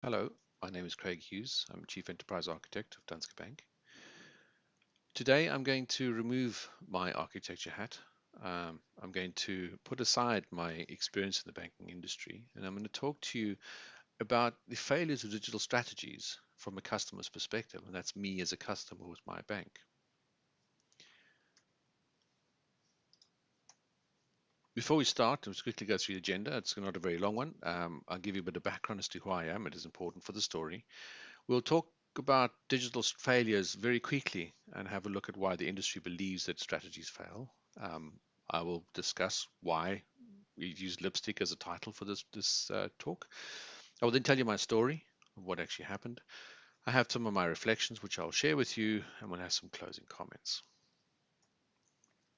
Hello, my name is Craig Hughes. I'm Chief Enterprise Architect of Danske Bank. Today I'm going to remove my architecture hat. I'm going to put aside my experience in the banking industry and I'm going to talk to you about the failures of digital strategies from a customer's perspective, and that's me as a customer with my bank. Before we start, let's quickly go through the agenda. It's not a very long one. I'll give you a bit of background as to who I am. It is important for the story. We'll talk about digital failures very quickly and have a look at why the industry believes that strategies fail. I will discuss why we use lipstick as a title for this talk. I will then tell you my story of what actually happened. I have some of my reflections which I'll share with you, and we'll have some closing comments.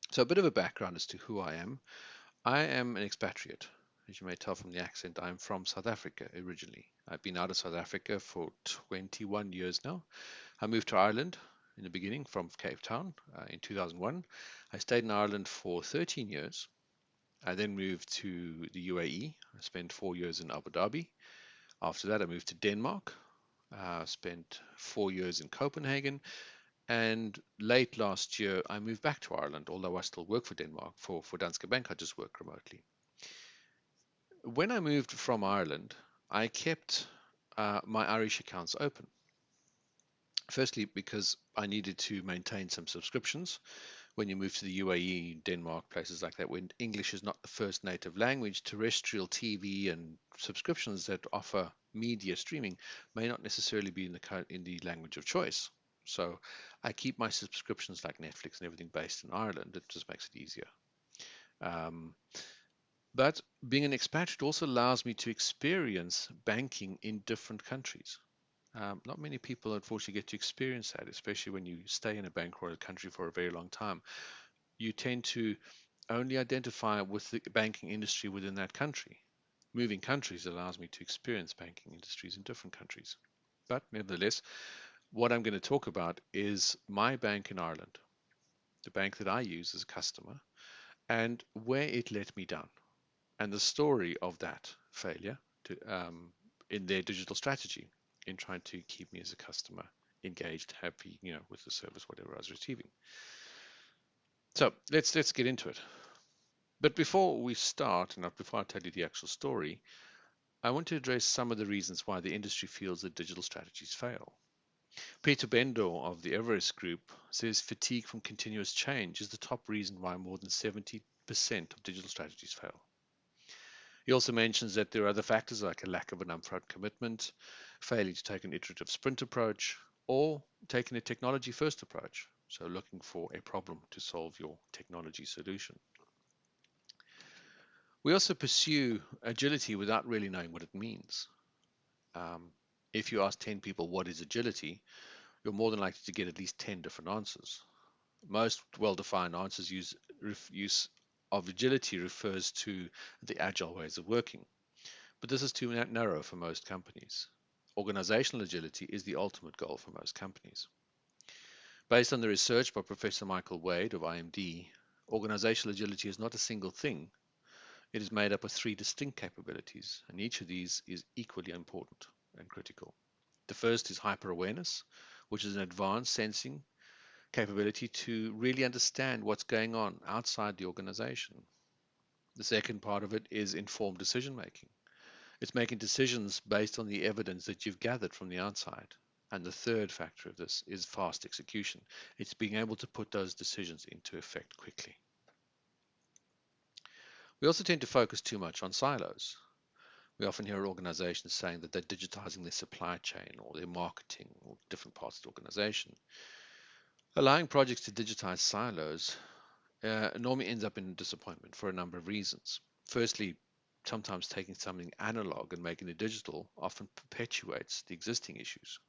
So a bit of a background as to who I am. I am an expatriate. As you may tell from the accent, I'm from South Africa originally. I've been out of South Africa for 21 years now. I moved to Ireland in the beginning from Cape Town in 2001. I stayed in Ireland for 13 years. I then moved to the UAE. I spent 4 years in Abu Dhabi. After that, I moved to Denmark. Spent 4 years in Copenhagen. And late last year, I moved back to Ireland, although I still work for Denmark. For Danske Bank, I just work remotely. When I moved from Ireland, I kept my Irish accounts open. Firstly, because I needed to maintain some subscriptions. When you move to the UAE, Denmark, places like that, when English is not the first native language, terrestrial TV and subscriptions that offer media streaming may not necessarily be in the language of choice. So I keep my subscriptions like Netflix and everything based in Ireland. It just makes it easier. Um, but being an expatriate also allows me to experience banking in different countries. Not many people, unfortunately, get to experience that, especially when you stay in a bank or a country for a very long time. You tend to only identify with the banking industry within that country. Moving countries allows me to experience banking industries in different countries. But nevertheless, what I'm going to talk about is my bank in Ireland, the bank that I use as a customer, and where it let me down, and the story of that failure in their digital strategy in trying to keep me as a customer engaged, happy, with the service, whatever I was receiving. So let's get into it. But before we start, and before I tell you the actual story, I want to address some of the reasons why the industry feels that digital strategies fail. Peter Bendo of the Everest Group says fatigue from continuous change is the top reason why more than 70% of digital strategies fail. He also mentions that there are other factors like a lack of an upfront commitment, failure to take an iterative sprint approach, or taking a technology first approach, so looking for a problem to solve your technology solution. We also pursue agility without really knowing what it means. Um, if you ask 10 people what is agility, you're more than likely to get at least 10 different answers. Most well-defined answers use of agility refers to the agile ways of working, but this is too narrow for most companies. Organizational agility is the ultimate goal for most companies. Based on the research by Professor Michael Wade of IMD, organizational agility is not a single thing. It is made up of three distinct capabilities, and each of these is equally important and critical. The first is hyper-awareness, which is an advanced sensing capability to really understand what's going on outside the organization. The second part of it is informed decision making. It's making decisions based on the evidence that you've gathered from the outside. And the third factor of this is fast execution. It's being able to put those decisions into effect quickly. We also tend to focus too much on silos. We often hear organizations saying that they're digitizing their supply chain or their marketing or different parts of the organization. Allowing projects to digitize silos normally ends up in disappointment for a number of reasons. Firstly, sometimes taking something analog and making it digital often perpetuates the existing issues.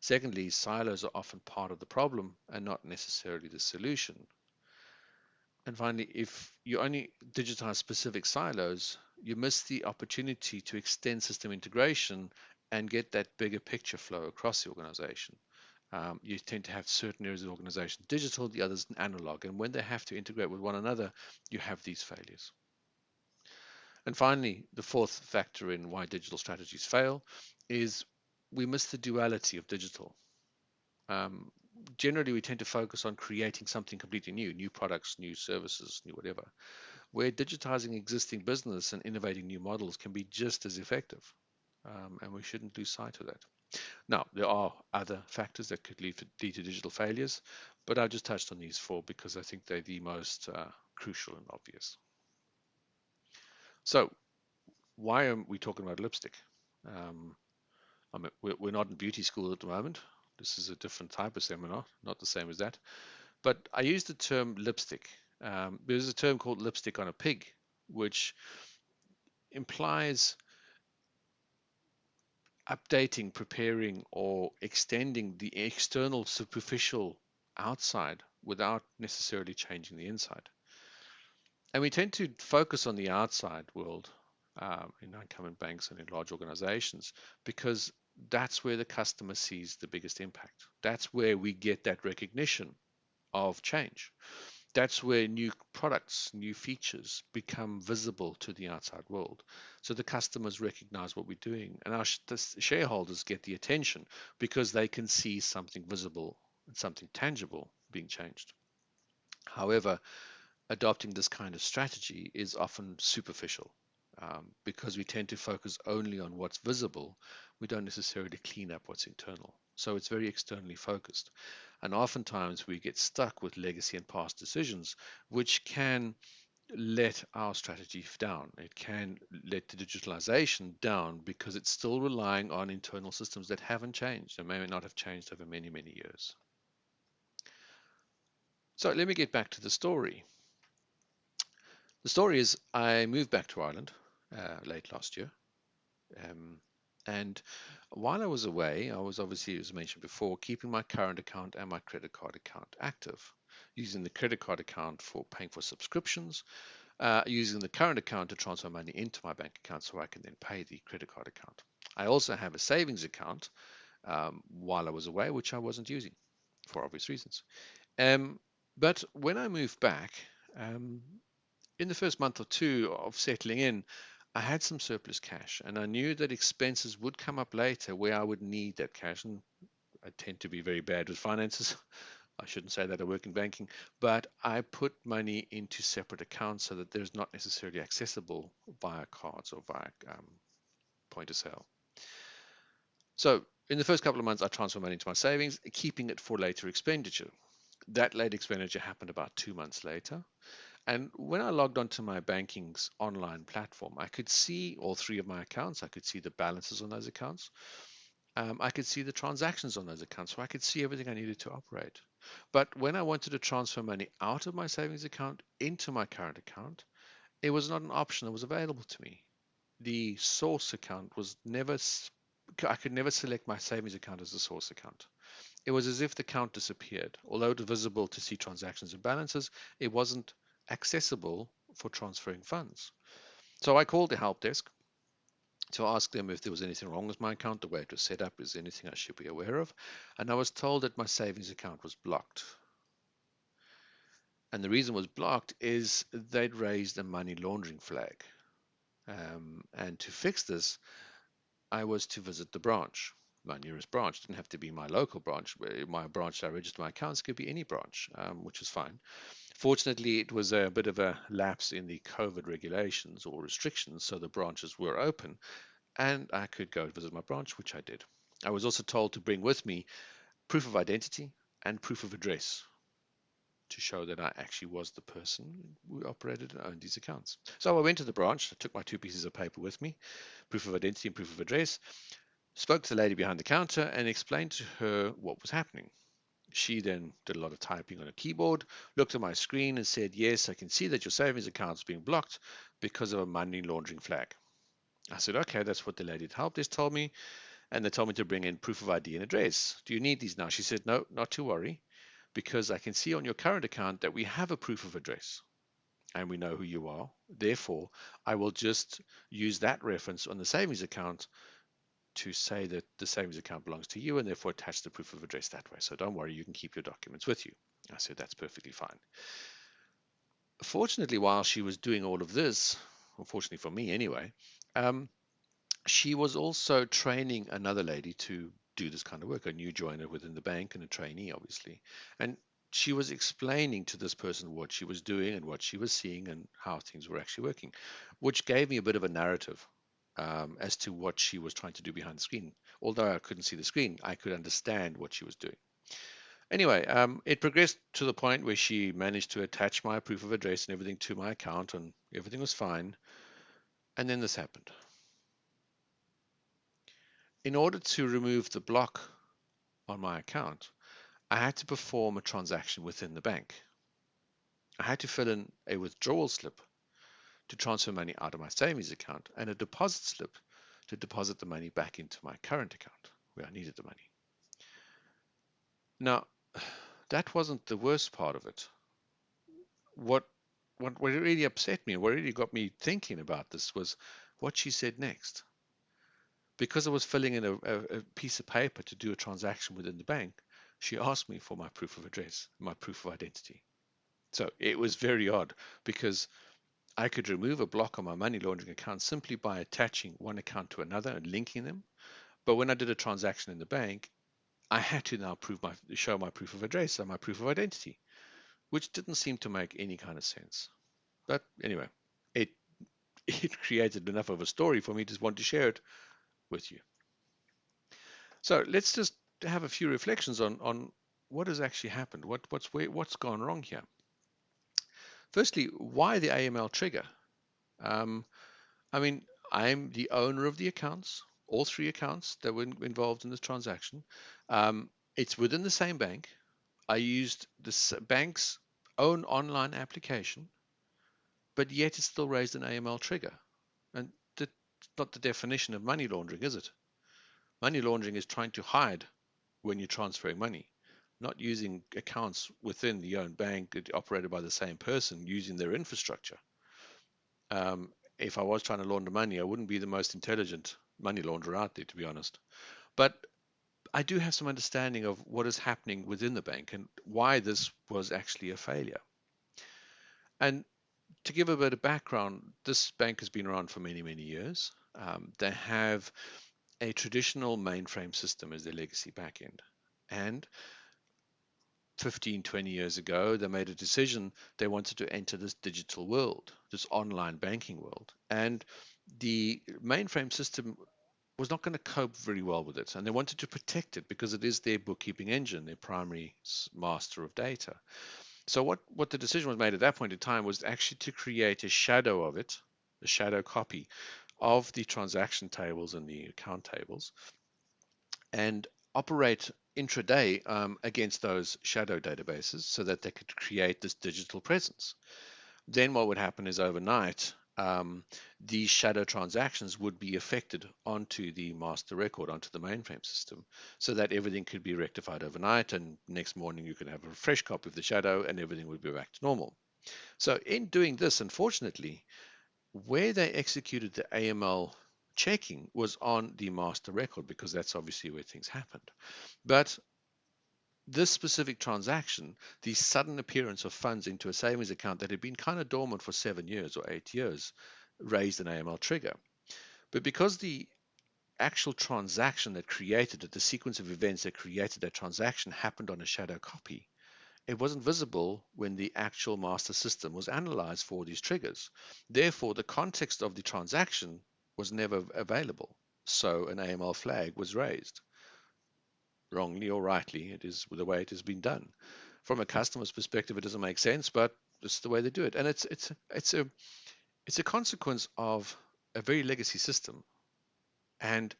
Secondly, silos are often part of the problem and not necessarily the solution. And finally, if you only digitize specific silos, you miss the opportunity to extend system integration and get that bigger picture flow across the organization. You tend to have certain areas of the organization digital, the others analog. And when they have to integrate with one another, you have these failures. And finally, the fourth factor in why digital strategies fail is we miss the duality of digital. Um, Generally, we tend to focus on creating something completely new products, new services, new whatever, where digitizing existing business and innovating new models can be just as effective. And we shouldn't lose sight of that. Now, there are other factors that could lead to digital failures, but I just touched on these four because I think they're the most crucial and obvious. So, why are we talking about lipstick? Um, I mean, we're not in beauty school at the moment. This is a different type of seminar, not the same as that. But I use the term lipstick. There's a term called lipstick on a pig, which implies updating, preparing, or extending the external superficial outside without necessarily changing the inside. And we tend to focus on the outside world in incumbent banks and in large organizations because that's where the customer sees the biggest impact. That's where we get that recognition of change. That's where new products, new features become visible to the outside world. So the customers recognize what we're doing, and the shareholders get the attention because they can see something visible and something tangible being changed. However, adopting this kind of strategy is often superficial because we tend to focus only on what's visible. We don't necessarily clean up what's internal. So it's very externally focused. And oftentimes we get stuck with legacy and past decisions, which can let our strategy down. It can let the digitalization down because it's still relying on internal systems that haven't changed and may not have changed over many, many years. So let me get back to the story. The story is I moved back to Ireland late last year. Um, and while I was away, I was obviously, as mentioned before, keeping my current account and my credit card account active, using the credit card account for paying for subscriptions, using the current account to transfer money into my bank account so I can then pay the credit card account. I also have a savings account while I was away, which I wasn't using for obvious reasons. Um, but when I moved back, um, in the first month or two of settling in, I had some surplus cash and I knew that expenses would come up later where I would need that cash. And I tend to be very bad with finances. I shouldn't say that I work in banking, but I put money into separate accounts so that there's not necessarily accessible via cards or via point of sale. So in the first couple of months, I transferred money into my savings, keeping it for later expenditure. That later expenditure happened about 2 months later. And when I logged onto my banking's online platform, I could see all three of my accounts. I could see the balances on those accounts. I could see the transactions on those accounts. So I could see everything I needed to operate. But when I wanted to transfer money out of my savings account into my current account, it was not an option that was available to me. The source account was never, I could never select my savings account as the source account. It was as if the account disappeared. Although it was visible to see transactions and balances, it wasn't accessible for transferring funds. So I called the help desk to ask them if there was anything wrong with my account, the way it was set up, is there anything I should be aware of? And I was told that my savings account was blocked. And the reason it was blocked is they'd raised a money laundering flag. And to fix this, I was to visit the branch. My nearest branch didn't have to be my local branch. My branch I registered my accounts could be any branch, which is fine. Fortunately, it was a bit of a lapse in the COVID regulations or restrictions, so the branches were open and I could go visit my branch, which I did. I was also told to bring with me proof of identity and proof of address to show that I actually was the person who operated and owned these accounts. So I went to the branch, I took my two pieces of paper with me, proof of identity and proof of address, spoke to the lady behind the counter and explained to her what was happening. She then did a lot of typing on a keyboard, looked at my screen and said, yes, I can see that your savings account is being blocked because of a money laundering flag. I said, okay, that's what the lady at help desk told me. And they told me to bring in proof of ID and address. Do you need these now? She said, no, not to worry, because I can see on your current account that we have a proof of address and we know who you are. Therefore, I will just use that reference on the savings account to say that the savings account belongs to you and therefore attach the proof of address that way. So don't worry, you can keep your documents with you. I said, that's perfectly fine. Fortunately, while she was doing all of this, unfortunately for me anyway, um, She was also training another lady to do this kind of work, a new joiner within the bank and a trainee, obviously. And she was explaining to this person what she was doing and what she was seeing and how things were actually working, which gave me a bit of a narrative as to what she was trying to do behind the screen. Although I couldn't see the screen, I could understand what she was doing. Anyway, it progressed to the point where she managed to attach my proof of address and everything to my account, and everything was fine. And then this happened. In order to remove the block on my account, I had to perform a transaction within the bank. I had to fill in a withdrawal slip to transfer money out of my savings account and a deposit slip to deposit the money back into my current account where I needed the money. Now, that wasn't the worst part of it. What what really upset me, what really got me thinking about this was what she said next. Because I was filling in a piece of paper to do a transaction within the bank, she asked me for my proof of address, my proof of identity. So it was very odd because I could remove a block on my money laundering account simply by attaching one account to another and linking them. But when I did a transaction in the bank, I had to now show my proof of address and my proof of identity, which didn't seem to make any kind of sense. But anyway, it it created enough of a story for me to want to share it with you. So let's just have a few reflections on what has actually happened, what's gone wrong here. Firstly, why the AML trigger? Um, I mean, I'm the owner of the accounts, all three accounts that were involved in this transaction. It's within the same bank. I used the bank's own online application, but yet it still raised an AML trigger. And that's not the definition of money laundering, is it? Money laundering is trying to hide when you're transferring money, not using accounts within the own bank operated by the same person using their infrastructure. If I was trying to launder money, I wouldn't be the most intelligent money launderer out there, to be honest. But I do have some understanding of what is happening within the bank and why this was actually a failure. And to give a bit of background, this bank has been around for many, many years. They have a traditional mainframe system as their legacy backend. And 15, 20 years ago, they made a decision they wanted to enter this digital world, this online banking world. And the mainframe system was not going to cope very well with it. And they wanted to protect it because it is their bookkeeping engine, their primary master of data. So, what the decision was made at that point in time was actually to create a shadow of it, a shadow copy of the transaction tables and the account tables, and operate intraday against those shadow databases so that they could create this digital presence. Then what would happen is overnight, these shadow transactions would be affected onto the master record, onto the mainframe system, so that everything could be rectified overnight. And next morning, you could have a fresh copy of the shadow and everything would be back to normal. So, in doing this, unfortunately, where they executed the AML checking was on the master record because that's obviously where things happened. But this specific transaction, the sudden appearance of funds into a savings account that had been kind of dormant for 7 years or 8 years, raised an AML trigger. But because the actual transaction that created it, the sequence of events that created that transaction happened on a shadow copy, it wasn't visible when the actual master system was analyzed for these triggers. Therefore, the context of the transaction was never available. So an AML flag was raised. Wrongly or rightly, it is the way it has been done. From a customer's perspective, it doesn't make sense, but it's the way they do it. And it's a consequence of a very legacy system and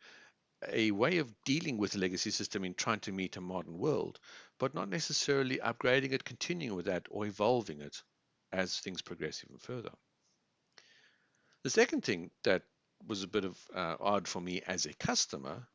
a way of dealing with the legacy system in trying to meet a modern world, but not necessarily upgrading it, continuing with that, or evolving it as things progress even further. The second thing that was a bit of odd for me as a customer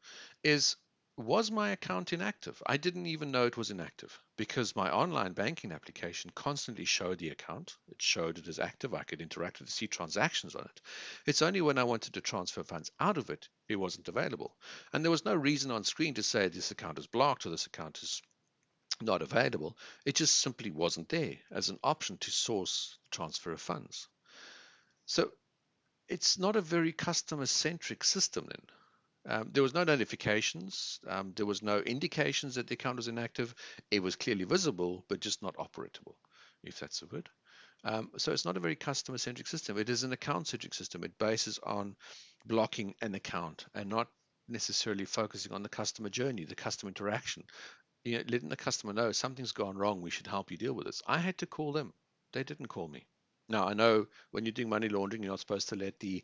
is was my account inactive? I didn't even know it was inactive because my online banking application constantly showed the account. It showed it as active. I could interact with it, see transactions on it. It's only when I wanted to transfer funds out of it, it wasn't available. And there was no reason on screen to say this account is blocked or this account is not available. It just simply wasn't there as an option to source transfer of funds. So it's not a very customer-centric system then. There was no notifications. There was no indications that the account was inactive. It was clearly visible, but just not operatable, if that's the word. So it's not a very customer-centric system. It is an account-centric system. It bases on blocking an account and not necessarily focusing on the customer journey, the customer interaction. Letting the customer know something's gone wrong. We should help you deal with this. I had to call them. They didn't call me. Now I know when you're doing money laundering, you're not supposed to let the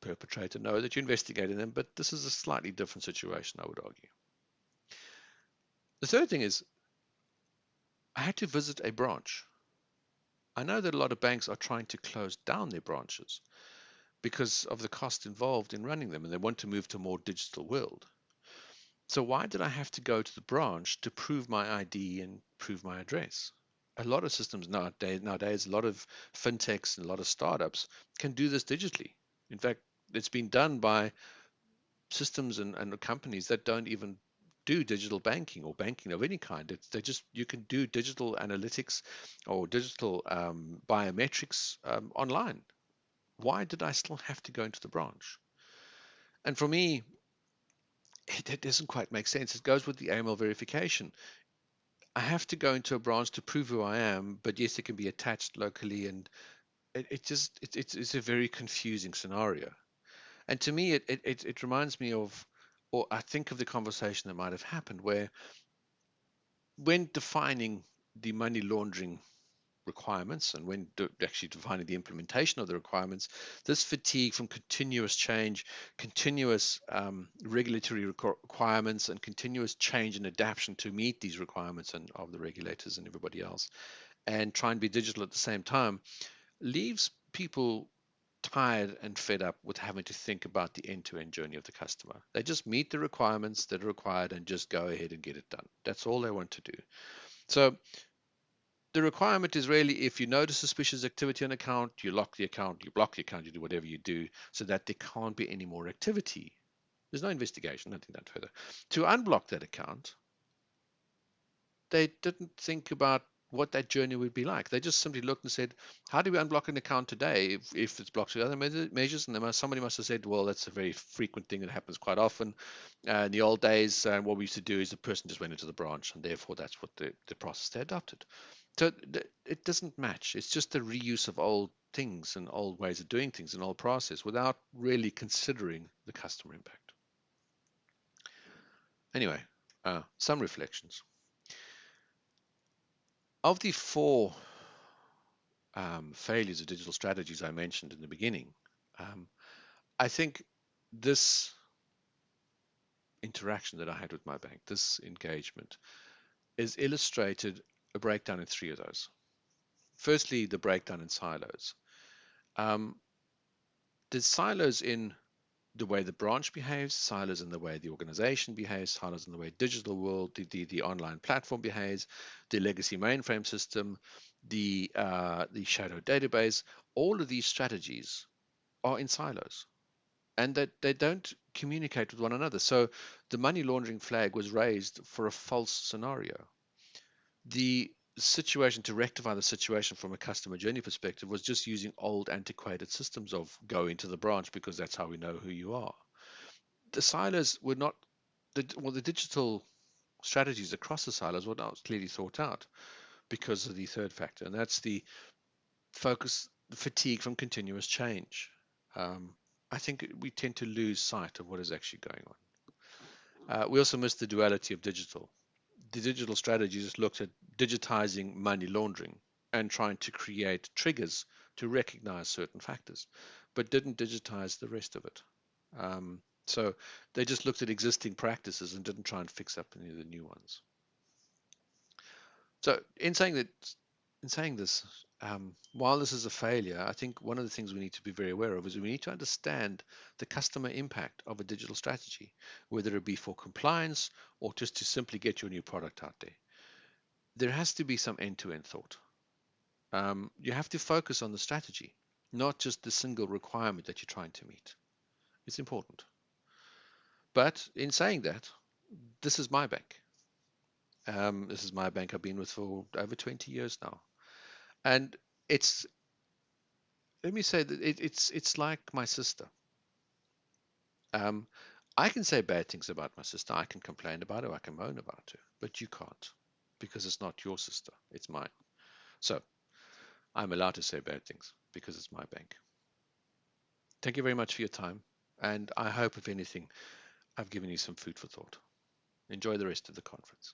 perpetrator know that you're investigating them, but this is a slightly different situation, I would argue. The third thing is I had to visit a branch. I know that a lot of banks are trying to close down their branches because of the cost involved in running them and they want to move to a more digital world. So why did I have to go to the branch to prove my ID and prove my address? A lot of systems nowadays, a lot of fintechs and a lot of startups can do this digitally. In fact, it's been done by systems and companies that don't even do digital banking or banking of any kind. They just you can do digital analytics or digital biometrics online. Why did I still have to go into the branch? And for me, it doesn't quite make sense. It goes with the AML verification. I have to go into a branch to prove who I am, but yes, it can be attached locally, and it's a very confusing scenario. And to me, it reminds me of, or I think of the conversation that might have happened where, when defining the money laundering requirements and when actually defining the implementation of the requirements, this fatigue from continuous change, continuous regulatory requirements, and continuous change and adaptation to meet these requirements and of the regulators and everybody else, and try and be digital at the same time, leaves people tired and fed up with having to think about the end-to-end journey of the customer. They just meet the requirements that are required and just go ahead and get it done. That's all they want to do. So the requirement is really, if you notice suspicious activity on account, you lock the account, you block the account, you do whatever you do so that there can't be any more activity. There's no investigation, nothing done further. To unblock that account, they didn't think about what that journey would be like. They just simply looked and said, how do we unblock an account today if it's blocked with other measures? And somebody must have said, well, that's a very frequent thing that happens quite often. In the old days, what we used to do is the person just went into the branch, and therefore that's what the process they adopted. So it doesn't match. It's just the reuse of old things and old ways of doing things and old process without really considering the customer impact. Anyway, some reflections. Of the four failures of digital strategies I mentioned in the beginning, um, I think this interaction that I had with my bank, this engagement, is illustrated a breakdown in three of those. Firstly, the breakdown in silos. Um, the silos in the way the branch behaves, silos in the way the organization behaves, silos in the way digital world, the online platform behaves, the legacy mainframe system, the shadow database. All of these strategies are in silos, and that they don't communicate with one another. So the money laundering flag was raised for a false scenario. The situation to rectify the situation from a customer journey perspective was just using old antiquated systems of go into the branch because that's how we know who you are. The silos were not the digital strategies across the silos were not clearly thought out because of the third factor, and that's the focus, the fatigue from continuous change. Um, I think we tend to lose sight of what is actually going on. We also miss the duality of digital. The digital strategy just looked at digitizing money laundering and trying to create triggers to recognize certain factors, but didn't digitize the rest of it. So they just looked at existing practices and didn't try and fix up any of the new ones. So in saying this, while this is a failure, I think one of the things we need to be very aware of is we need to understand the customer impact of a digital strategy, whether it be for compliance or just to simply get your new product out there. There has to be some end-to-end thought. You have to focus on the strategy, not just the single requirement that you're trying to meet. It's important. But in saying that, this is my bank. This is my bank I've been with for over 20 years now. And it's let me say that it's like my sister. Um, I can say bad things about my sister. I can complain about her. I can moan about her. But you can't, because it's not your sister. It's mine. So I'm allowed to say bad things because it's my bank. Thank you very much for your time. And I hope, if anything, I've given you some food for thought. Enjoy the rest of the conference.